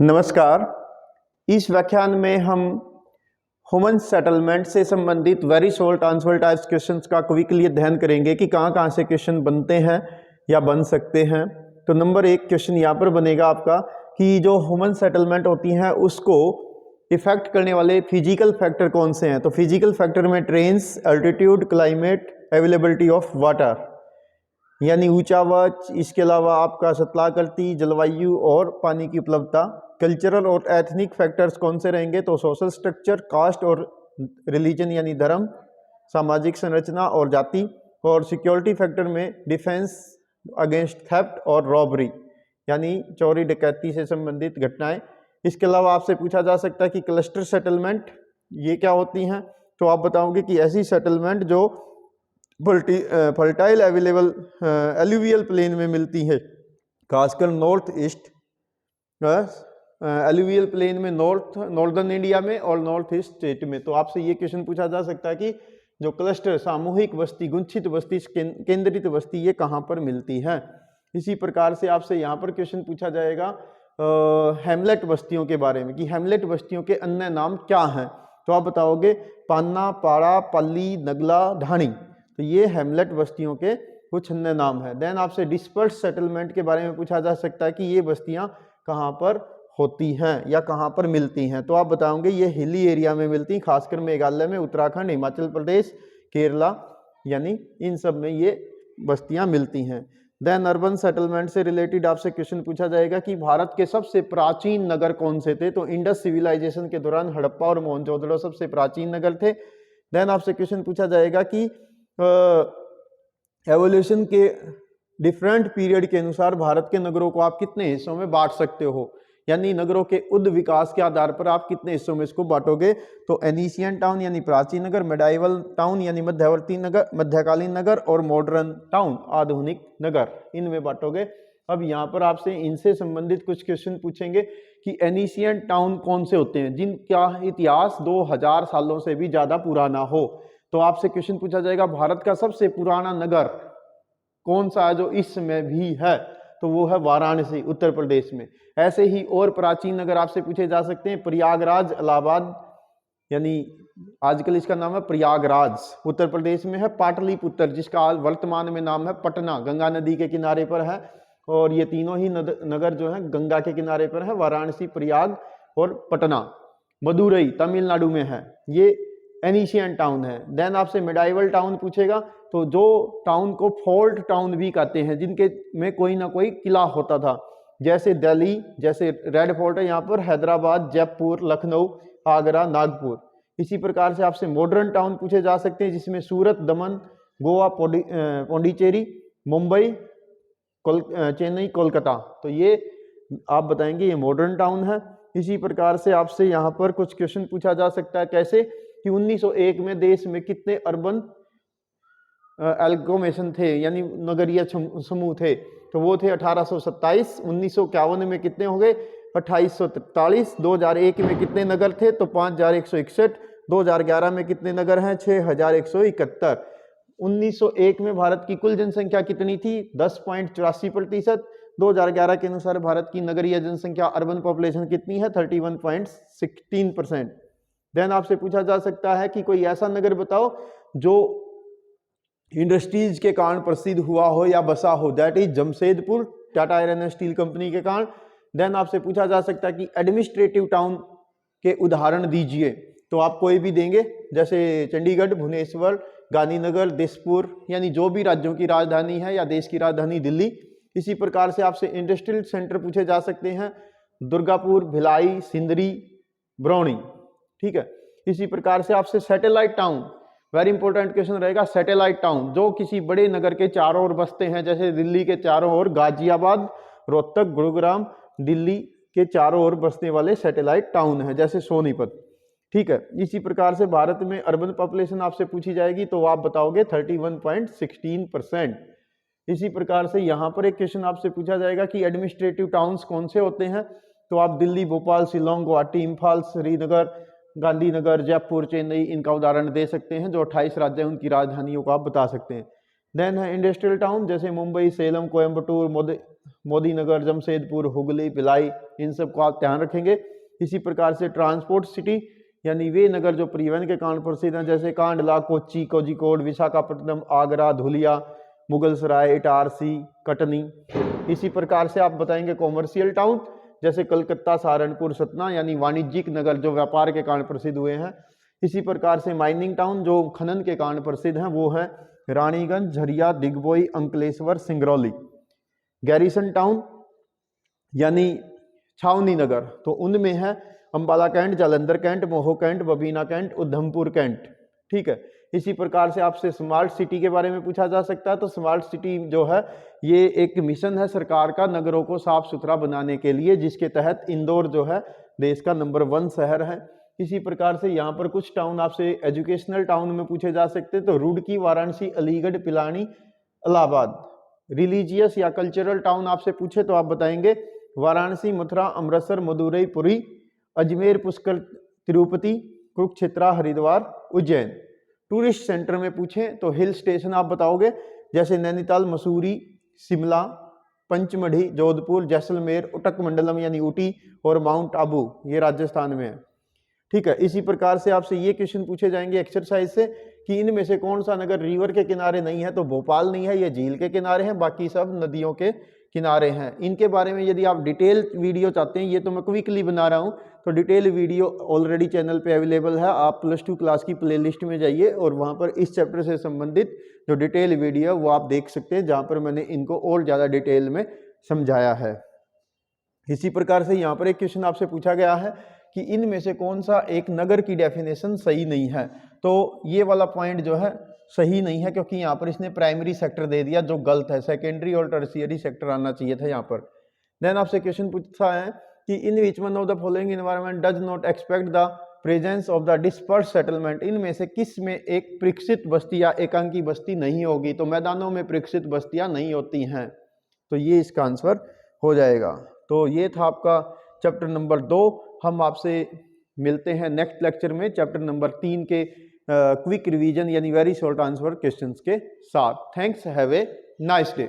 नमस्कार। इस व्याख्यान में हम ह्यूमन सेटलमेंट से संबंधित very short answer types questions का क्विकली अध्ययन करेंगे कि कहाँ कहाँ से क्वेश्चन बनते हैं या बन सकते हैं। तो नंबर 1 क्वेश्चन यहाँ पर बनेगा आपका कि जो ह्यूमन सेटलमेंट होती हैं उसको इफेक्ट करने वाले फिजिकल फैक्टर कौन से हैं। तो फिजिकल फैक्टर में trains, altitude, climate, availability of water यानी ऊंचावाच, इसके अलावा आपका सतलाकृति, जलवायु और पानी की उपलब्धता। कल्चरल और एथनिक फैक्टर्स कौन से रहेंगे, तो सोशल स्ट्रक्चर, कास्ट और रिलीजन यानी धर्म, सामाजिक संरचना और जाति। और सिक्योरिटी फैक्टर में डिफेंस अगेंस्ट थेफ्ट और रॉबरी यानी चोरी डकैती से संबंधित घटनाएं। इसके अलावा आपसे पूछा जा सकता है कि क्लस्टर सेटलमेंट ये क्या होती हैं, तो आप बताओगे कि ऐसी सेटलमेंट जो फर्टाइल अवेलेबल एल्यूवियल प्लेन में मिलती है, खासकर नॉर्थ ईस्ट एल्यूवियल प्लेन में, नॉर्दर्न इंडिया में और नॉर्थ ईस्ट स्टेट में। तो आपसे ये क्वेश्चन पूछा जा सकता है कि जो क्लस्टर, सामूहिक बस्ती, गुंछित बस्ती, केंद्रित बस्ती, ये कहाँ पर मिलती है। इसी प्रकार से आपसे यहाँ पर क्वेश्चन पूछा जाएगा हैमलेट बस्तियों के बारे में कि हैमलेट बस्तियों के अन्य नाम क्या हैं। तो आप बताओगे पान्ना, पाड़ा, पल्ली, नगला, ढाणी। तो ये हैमलेट बस्तियों के कुछ अन्य नाम है। देन आपसे डिस्पर्स सेटलमेंट के बारे में पूछा जा सकता है कि ये बस्तियां कहाँ पर होती हैं या कहाँ पर मिलती हैं। तो आप बताओगे ये हिली एरिया में मिलती हैं, खासकर मेघालय में, उत्तराखंड, हिमाचल प्रदेश, केरला, यानी इन सब में ये बस्तियां मिलती हैं। देन अर्बन सेटलमेंट से रिलेटेड आपसे क्वेश्चन पूछा जाएगा कि भारत के सबसे प्राचीन नगर कौन से थे। तो इंडस सिविलाइजेशन के दौरान हड़प्पा और मोहनजोदड़ो सबसे प्राचीन नगर थे। देन आपसे क्वेश्चन पूछा जाएगा कि एवोल्यूशन के डिफरेंट पीरियड के अनुसार भारत के नगरों को आप कितने हिस्सों में बांट सकते हो, यानी नगरों के उद विकास के आधार पर आप कितने हिस्सों में इसको बांटोगे। तो एनिशियन टाउन यानी प्राचीन नगर, मेडाइवल टाउन यानी मध्यवर्ती नगर, मध्यकालीन नगर, और मॉडर्न टाउन आधुनिक नगर, इनमें बांटोगे। अब यहाँ पर आपसे इनसे संबंधित कुछ क्वेश्चन पूछेंगे कि एनिशियन टाउन कौन से होते हैं जिनका इतिहास 2000 सालों से भी ज्यादा पुराना हो। तो आपसे क्वेश्चन पूछा जाएगा भारत का सबसे पुराना नगर कौन सा है जो इस समय भी है, तो वो है वाराणसी, उत्तर प्रदेश में। ऐसे ही और प्राचीन नगर आपसे पूछे जा सकते हैं, प्रयागराज इलाहाबाद, यानी आजकल इसका नाम है प्रयागराज, उत्तर प्रदेश में है। पाटलिपुत्र जिसका वर्तमान में नाम है पटना, गंगा नदी के किनारे पर है। और ये तीनों ही नगर जो है गंगा के किनारे पर है, वाराणसी, प्रयाग और पटना। मदुरई तमिलनाडु में है, ये एनिशियन टाउन है। देन आपसे मेडाइवल टाउन पूछेगा, तो जो टाउन को फोर्ट टाउन भी कहते हैं, जिनके में कोई ना कोई किला होता था, जैसे दिल्ली, जैसे रेड फोर्ट है यहाँ पर, हैदराबाद, जयपुर, लखनऊ, आगरा, नागपुर। इसी प्रकार से आपसे मॉडर्न टाउन पूछे जा सकते हैं, जिसमें सूरत, दमन, गोवा, पौंडीचेरी, मुंबई, चेन्नई, कोलकाता। तो ये आप बताएंगे ये मॉडर्न टाउन है। इसी प्रकार से आपसे यहाँ पर कुछ क्वेश्चन पूछा जा सकता है, कैसे कि 1901 में देश में कितने अर्बन एल्गोमेशन थे, यानी नगरीय समूह थे, तो वो थे 1827। 1951 में कितने हो गए, 2843। 2001 में कितने नगर थे, तो 5161। 2011 में कितने नगर हैं, 6171। 1901 में भारत की कुल जनसंख्या कितनी थी, 10.84%। 2011 के अनुसार भारत की नगरीय जनसंख्या, अर्बन पॉपुलेशन कितनी है, 31.16%। देन आपसे पूछा जा सकता है कि कोई ऐसा नगर बताओ जो इंडस्ट्रीज के कारण प्रसिद्ध हुआ हो या बसा हो, that is Jamshedpur, Tata iron and steel company के कारण। देन आपसे पूछा जा सकता है कि एडमिनिस्ट्रेटिव टाउन के उदाहरण दीजिए, तो आप कोई भी देंगे, जैसे चंडीगढ़, भुवनेश्वर, गांधीनगर, दिसपुर, यानी जो भी राज्यों की राजधानी है, या देश की राजधानी दिल्ली। इसी प्रकार से आपसे इंडस्ट्रियल सेंटर पूछे जा सकते हैं, दुर्गापुर, भिलाई, सिंदरी, बरौनी, ठीक है। इसी प्रकार से आपसे satellite town, very important question रहेगा, सैटेलाइट टाउन जो किसी बड़े नगर के चारों ओर बसते हैं, जैसे दिल्ली के चारों ओर गाजियाबाद, रोहतक, गुरुग्राम, दिल्ली के चारों ओर बसने वाले सैटेलाइट टाउन है, जैसे सोनीपत, ठीक है। इसी प्रकार से भारत में अर्बन पॉपुलेशन आपसे पूछी जाएगी, तो आप बताओगे 31.16%। इसी प्रकार से यहाँ पर एक क्वेश्चन आपसे पूछा जाएगा कि एडमिनिस्ट्रेटिव टाउन्स कौन से होते हैं, तो आप दिल्ली, भोपाल, शिलोंग, गुवाहाटी, इम्फाल, श्रीनगर, गांधीनगर, जयपुर, चेन्नई, इनका उदाहरण दे सकते हैं। जो 28 राज्य हैं उनकी राजधानियों को आप बता सकते हैं। देन है इंडस्ट्रियल टाउन, जैसे मुंबई, सेलम, कोयम्बटूर, मोदी नगर, जमशेदपुर, हुगली, भिलाई, इन सब को आप ध्यान रखेंगे। इसी प्रकार से ट्रांसपोर्ट सिटी यानी वे नगर जो परिवहन के कारण प्रसिद्ध हैं, जैसे कांडला, कोच्चि, कोझिकोड, विशाखापट्टनम, आगरा, धुलिया, मुगल सराय, इटारसी, कटनी। इसी प्रकार से आप बताएंगे कॉमर्शियल टाउन, जैसे कलकत्ता, सहारनपुर, सतना यानी वाणिज्यिक नगर जो व्यापार के कारण प्रसिद्ध हुए हैं। इसी प्रकार से माइनिंग टाउन जो खनन के कारण प्रसिद्ध हैं, वो है रानीगंज, झरिया, दिग्बोई, अंकलेश्वर, सिंगरौली। गैरिसन टाउन यानी छावनी नगर, तो उनमें है Ambala cantt, Jalandhar cantt, Mhow cantt, Babina cantt, Udhampur cantt. ठीक है। इसी प्रकार से आपसे स्मार्ट सिटी के बारे में पूछा जा सकता है। तो स्मार्ट सिटी जो है ये एक मिशन है सरकार का नगरों को साफ सुथरा बनाने के लिए, जिसके तहत इंदौर जो है देश का नंबर 1 शहर है। इसी प्रकार से यहाँ पर कुछ टाउन आपसे एजुकेशनल टाउन में पूछे जा सकते हैं। तो रुड़की, वाराणसी, अलीगढ़, पिलानी, इलाहाबाद। रिलीजियस या कल्चरल टाउन आपसे पूछे तो आप बताएंगे वाराणसी, मथुरा, अमृतसर, मदुरई, पुरी, अजमेर, पुष्कर, तिरुपति, कुरुक्षेत्र, हरिद्वार, उज्जैन। टूरिस्ट सेंटर में पूछें तो हिल स्टेशन आप बताओगे, जैसे नैनीताल, मसूरी, शिमला, पंचमढ़ी, जोधपुर, जैसलमेर, उटक मंडलम यानी ऊटी और माउंट आबू, ये राजस्थान में है। ठीक है। इसी प्रकार से आपसे ये क्वेश्चन पूछे जाएंगे एक्सरसाइज से कि इनमें से कौन सा नगर रिवर के किनारे नहीं है। तो भोपाल नहीं है, ये झील के किनारे हैं, बाकी सब नदियों के किनारे हैं। इनके बारे में यदि आप डिटेल वीडियो चाहते हैं, ये तो मैं क्विकली बना रहा हूँ, तो डिटेल वीडियो ऑलरेडी चैनल पे अवेलेबल है। आप +2 क्लास की प्लेलिस्ट में जाइए और वहाँ पर इस चैप्टर से संबंधित जो डिटेल वीडियो वो आप देख सकते हैं, जहाँ पर मैंने इनको और ज़्यादा डिटेल में समझाया है। इसी प्रकार से यहाँ पर एक क्वेश्चन आपसे पूछा गया है कि इनमें से कौन सा एक नगर की डेफिनेशन सही नहीं है। तो ये वाला पॉइंट जो है सही नहीं है, क्योंकि यहाँ पर इसने प्राइमरी सेक्टर दे दिया जो गलत है। सेकेंडरी और टर्शियरी सेक्टर आना चाहिए था यहाँ पर। देन आपसे क्वेश्चन पूछा है कि in which one of the following environment does not expect the presence of the disperse settlement. इनमें से किस में एक प्रशिक्षित बस्ती या एकांकी बस्ती नहीं होगी। तो मैदानों में प्रशिक्षित बस्तियां नहीं होती हैं, तो ये इसका आंसर हो जाएगा। तो ये था आपका चैप्टर नंबर 2। हम आपसे मिलते हैं नेक्स्ट लेक्चर में चैप्टर नंबर 3 के क्विक रिवीजन यानी वेरी शॉर्ट आंसर क्वेश्चंस के साथ। Thanks, have a nice day.